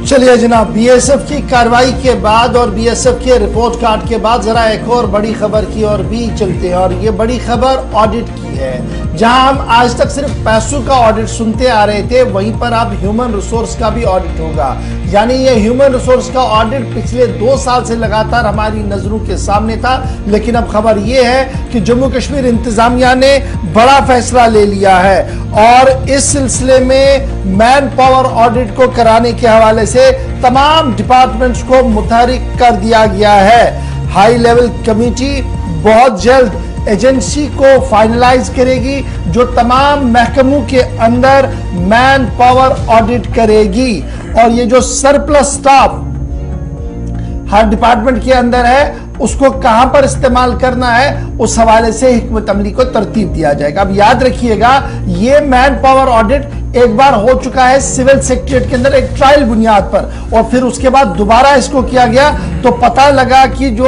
चलिए जनाब, बीएसएफ की कार्रवाई के बाद और बीएसएफ के रिपोर्ट कार्ड के बाद जरा एक और बड़ी खबर की और भी चलते हैं। और ये बड़ी खबर ऑडिट की है। जहां हम आज तक सिर्फ पैसों का ऑडिट सुनते आ रहे थे, वहीं पर अब ह्यूमन रिसोर्स का भी ऑडिट होगा। यानी ये ह्यूमन रिसोर्स का ऑडिट पिछले 2 साल से लगातार हमारी नजरों के सामने था, लेकिन अब खबर ये है कि जम्मू कश्मीर इंतजामिया ने बड़ा फैसला ले लिया है और इस सिलसिले में मैन पावर ऑडिट को कराने के हवाले से तमाम डिपार्टमेंट्स को मुतहरिक कर दिया गया है। हाई लेवल कमेटी बहुत जल्द एजेंसी को फाइनलाइज करेगी जो तमाम महकमों के अंदर मैन पावर ऑडिट करेगी। और ये जो सरप्लस स्टाफ हर डिपार्टमेंट के अंदर है, उसको कहां पर इस्तेमाल करना है, उस हवाले से हिकमत अमली को तरतीब दिया जाएगा। अब याद रखिएगा, ये मैन पावर ऑडिट एक बार हो चुका है सिविल सेक्रेटरीट के अंदर एक ट्रायल बुनियाद पर, और फिर उसके बाद दोबारा इसको किया गया तो पता लगा कि जो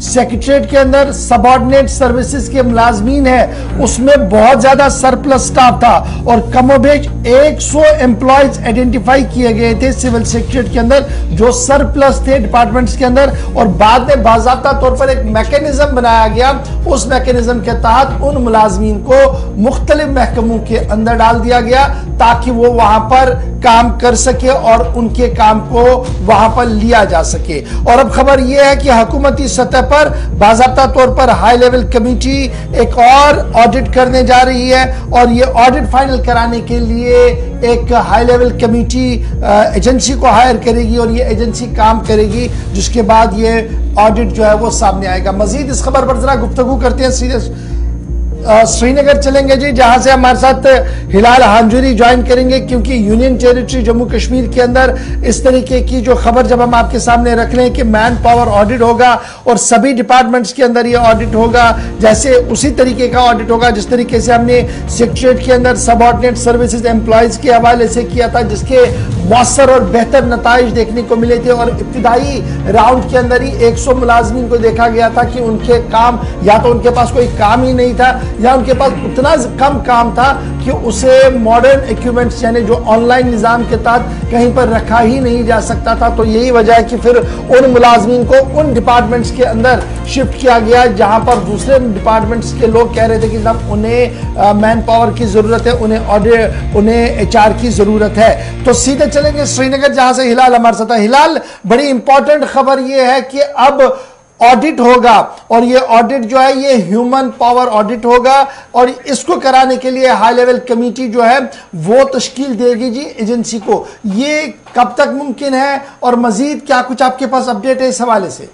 सेक्रेटरीट के अंदर सबऑर्डिनेट सर्विसेज के मुलाजमीन है, उसमें बहुत ज्यादा सरप्लस स्टाफ था और कमोबेश 100 एम्प्लॉयज आइडेंटिफाई किए गए थे सिविल सेक्रेटरीट के अंदर जो सरप्लस थे डिपार्टमेंट्स के अंदर। और बाद में बाज़ाब्ता तौर पर एक मैकेनिज्म बनाया गया, उस मैकेनिज्म के तहत उन मुलाजमीन को मुख्तलिफ महकमों के अंदर डाल दिया गया ताकि वो वहां पर काम कर सके और उनके काम को वहां पर लिया जा सके। और अब खबर यह है कि हुकूमती सतह पर बाज़ाब्ता तौर पर हाई लेवल कमेटी एक और ऑडिट करने जा रही है और ये ऑडिट फाइनल कराने के लिए एक हाई लेवल कमेटी एजेंसी को हायर करेगी और ये एजेंसी काम करेगी, जिसके बाद ये ऑडिट जो है वो सामने आएगा। मजीद इस खबर पर जरा गुफ्तगू करते हैं, सीधे श्रीनगर चलेंगे जी, जहां से हमारे साथ हिलाल हांजुरी ज्वाइन करेंगे, क्योंकि यूनियन टेरिटरी जम्मू कश्मीर के अंदर इस तरीके की जो खबर जब हम आपके सामने रख रहे हैं कि मैन पावर ऑडिट होगा और सभी डिपार्टमेंट्स के अंदर ये ऑडिट होगा, जैसे उसी तरीके का ऑडिट होगा जिस तरीके से हमने सेक्रेटरीट के अंदर सबऑर्डिनेट सर्विसेज एम्प्लॉयज के हवाले से किया था, जिसके मौसर और बेहतर नताइज देखने को मिले थे। और इब्तिदाई राउंड के अंदर ही 100 मुलाजमीन को देखा गया था कि उनके काम, या तो उनके पास कोई काम ही नहीं था या उनके पास उतना कम काम था कि उसे मॉडर्न इक्विपमेंट्स यानी जो ऑनलाइन निजाम के तहत कहीं पर रखा ही नहीं जा सकता था। तो यही वजह है कि फिर उन मुलाजमीन को उन डिपार्टमेंट्स के अंदर शिफ्ट किया गया जहां पर दूसरे डिपार्टमेंट्स के लोग कह रहे थे कि जनाब उन्हें मैन पावर की जरूरत है, उन्हें ऑडिट, उन्हें HR की जरूरत है। तो सीधे चलेंगे श्रीनगर, जहां से हिलाल हमारे साथ है। हिलाल, बड़ी इंपॉर्टेंट खबर यह है कि अब ऑडिट होगा और ये ऑडिट जो है ये ह्यूमन पावर ऑडिट होगा और इसको कराने के लिए हाई लेवल कमेटी जो है वो तश्कील देगी जी एजेंसी को। ये कब तक मुमकिन है और मजीद क्या कुछ आपके पास अपडेट है इस हवाले से?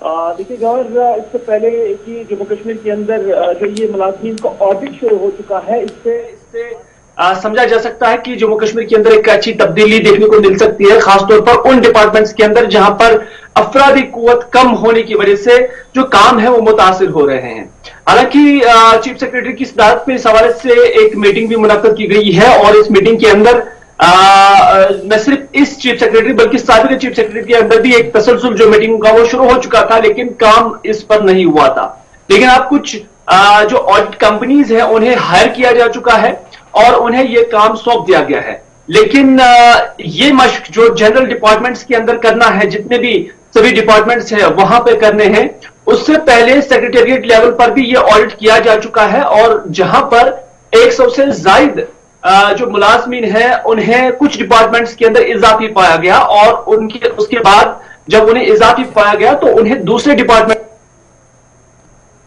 देखिए गौर, इससे पहले कि जम्मू कश्मीर के अंदर जो ये मुलाजमीन का ऑडिट शुरू हो चुका है, इससे समझा जा सकता है कि जम्मू कश्मीर के अंदर एक अच्छी तब्दीली देखने को मिल सकती है, खासतौर पर उन डिपार्टमेंट्स के अंदर जहां पर अफरादी कुव्वत कम होने की वजह से जो काम है वो मुतासिर हो रहे हैं। हालांकि चीफ सेक्रेटरी की सदारत में इस हवाले से एक मीटिंग भी मुनक्कद की गई है और इस मीटिंग के अंदर न सिर्फ इस चीफ सेक्रेटरी बल्कि साबिक चीफ सेक्रेटरी के अंदर भी एक तसलसल जो मीटिंग का वो शुरू हो चुका था, लेकिन काम इस पर नहीं हुआ था। लेकिन अब कुछ जो ऑडिट कंपनीज हैं उन्हें हायर किया जा चुका है और उन्हें यह काम सौंप दिया गया है। लेकिन ये मशक जो जनरल डिपार्टमेंट्स के अंदर करना है, जितने भी सभी डिपार्टमेंट्स हैं वहां पे करने हैं, उससे पहले सेक्रेटेरिएट लेवल पर भी ये ऑडिट किया जा चुका है और जहां पर 100 से ज्यादा जो मुलाजमीन है उन्हें कुछ डिपार्टमेंट्स के अंदर इजाफी पाया गया और उनके उसके बाद जब उन्हें इजाफी पाया गया तो उन्हें दूसरे डिपार्टमेंट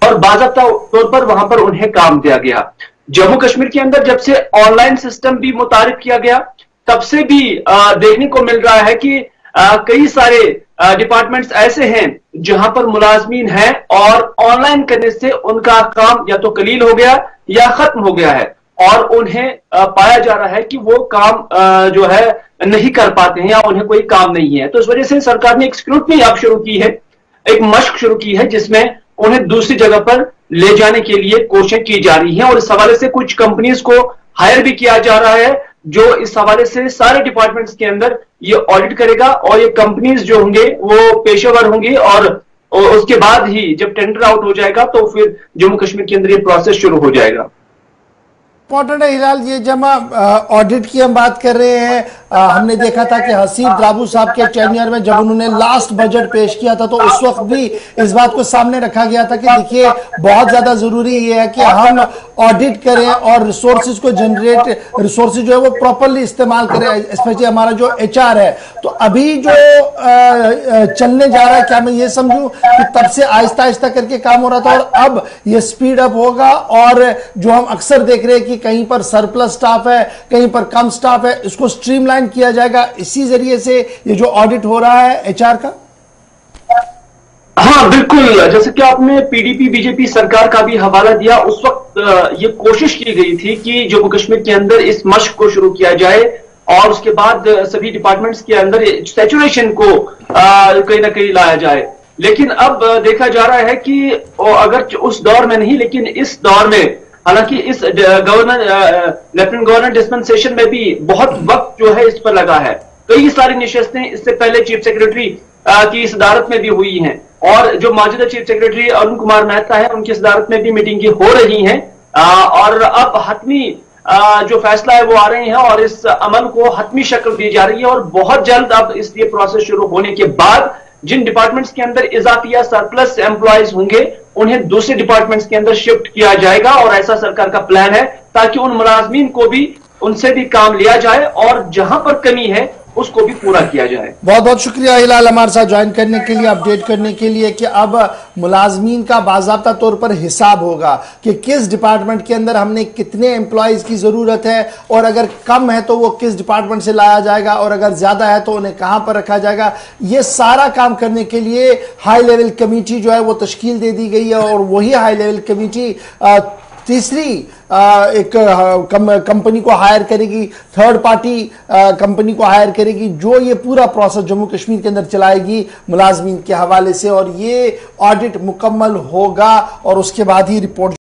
और बाज़ाब्ता तौर पर वहां पर उन्हें काम दिया गया। जम्मू कश्मीर के अंदर जब से ऑनलाइन सिस्टम भी मुतारिफ किया गया, तब से भी देखने को मिल रहा है कि कई सारे डिपार्टमेंट्स ऐसे हैं जहां पर मुलाजमीन हैं और ऑनलाइन करने से उनका काम या तो कलील हो गया या खत्म हो गया है और उन्हें पाया जा रहा है कि वो काम जो है नहीं कर पाते हैं या उन्हें कोई काम नहीं है। तो इस वजह से सरकार ने एक स्क्रूटनी अब शुरू की है, एक मशक शुरू की है जिसमें उन्हें दूसरी जगह पर ले जाने के लिए कोशिश की जा रही है और इस हवाले से कुछ कंपनीज को हायर भी किया जा रहा है जो इस हवाले से सारे डिपार्टमेंट्स के अंदर ये ऑडिट करेगा और ये कंपनीज जो होंगे वो पेशेवर होंगी और उसके बाद ही जब टेंडर आउट हो जाएगा तो फिर जम्मू कश्मीर के अंदर ये प्रोसेस शुरू हो जाएगा। इम्पोर्टेंट है हिलाल, ये जब ऑडिट की हम बात कर रहे हैं, हमने देखा था कि हसीब द्राबू साहब के टेन्योर में जब उन्होंने लास्ट बजट पेश किया था तो उस वक्त भी इस बात को सामने रखा गया था कि देखिए बहुत ज्यादा जरूरी ये है कि हम ऑडिट करें और रिसोर्सेज को जनरेट, रिसोर्सेज जो है वो प्रॉपरली इस्तेमाल करें, स्पेशली हमारा जो एचआर है। तो अभी जो चलने जा रहा है, क्या मैं ये समझूं कि तब से आहिस्ता आहिस्ता करके काम हो रहा था और अब ये स्पीड अप होगा, और जो हम अक्सर देख रहे हैं कि कहीं पर सरप्लस स्टाफ है, कहीं पर कम स्टाफ है, इसको स्ट्रीमलाइन किया जाएगा, इसी जरिए से ये जो ऑडिट हो रहा है एचआर का? हाँ बिल्कुल, जैसे कि आपने पीडीपी बीजेपी सरकार का भी हवाला दिया, उस वक्त ये कोशिश की गई थी कि जम्मू कश्मीर के अंदर इस मशक को शुरू किया जाए और उसके बाद सभी डिपार्टमेंट्स के अंदर सैचुरेशन को कहीं ना कहीं लाया जाए। लेकिन अब देखा जा रहा है कि अगर उस दौर में नहीं, लेकिन इस दौर में, हालांकि इस लेफ्टिनेंट गवर्नर डिस्पेंसेशन में भी बहुत वक्त जो है इस पर लगा है। कई सारी निशस्तें इससे पहले चीफ सेक्रेटरी की सदारत में भी हुई हैं और जो मौजूदा चीफ सेक्रेटरी अरुण कुमार मेहता है उनकी सदारत में भी मीटिंग हो रही हैं और अब हतमी जो फैसला है वो आ रहे हैं और इस अमल को हतमी शक्ल दी जा रही है और बहुत जल्द अब इसलिए प्रोसेस शुरू होने के बाद जिन डिपार्टमेंट्स के अंदर इजाफी या सरप्लस एम्प्लॉयज होंगे उन्हें दूसरे डिपार्टमेंट्स के अंदर शिफ्ट किया जाएगा और ऐसा सरकार का प्लान है ताकि उन मुलाजमीन को भी उनसे भी काम लिया जाए और जहां पर कमी है उसको भी पूरा किया जाए। बहुत बहुत शुक्रिया हिलाल हमारे साथ ज्वाइन करने के लिए, अपडेट करने के लिए कि अब मुलाजमीन का बाज़ाब्ता तौर पर हिसाब होगा कि किस डिपार्टमेंट के अंदर हमने कितने एम्प्लॉयज की जरूरत है और अगर कम है तो वो किस डिपार्टमेंट से लाया जाएगा और अगर ज्यादा है तो उन्हें कहां पर रखा जाएगा। ये सारा काम करने के लिए हाई लेवल कमेटी जो है वो तश्कील दे दी गई है और वही हाई लेवल कमेटी तीसरी एक कंपनी को हायर करेगी, थर्ड पार्टी कंपनी को हायर करेगी जो ये पूरा प्रोसेस जम्मू कश्मीर के अंदर चलाएगी मुलाजमीन के हवाले से, और ये ऑडिट मुकम्मल होगा और उसके बाद ही रिपोर्ट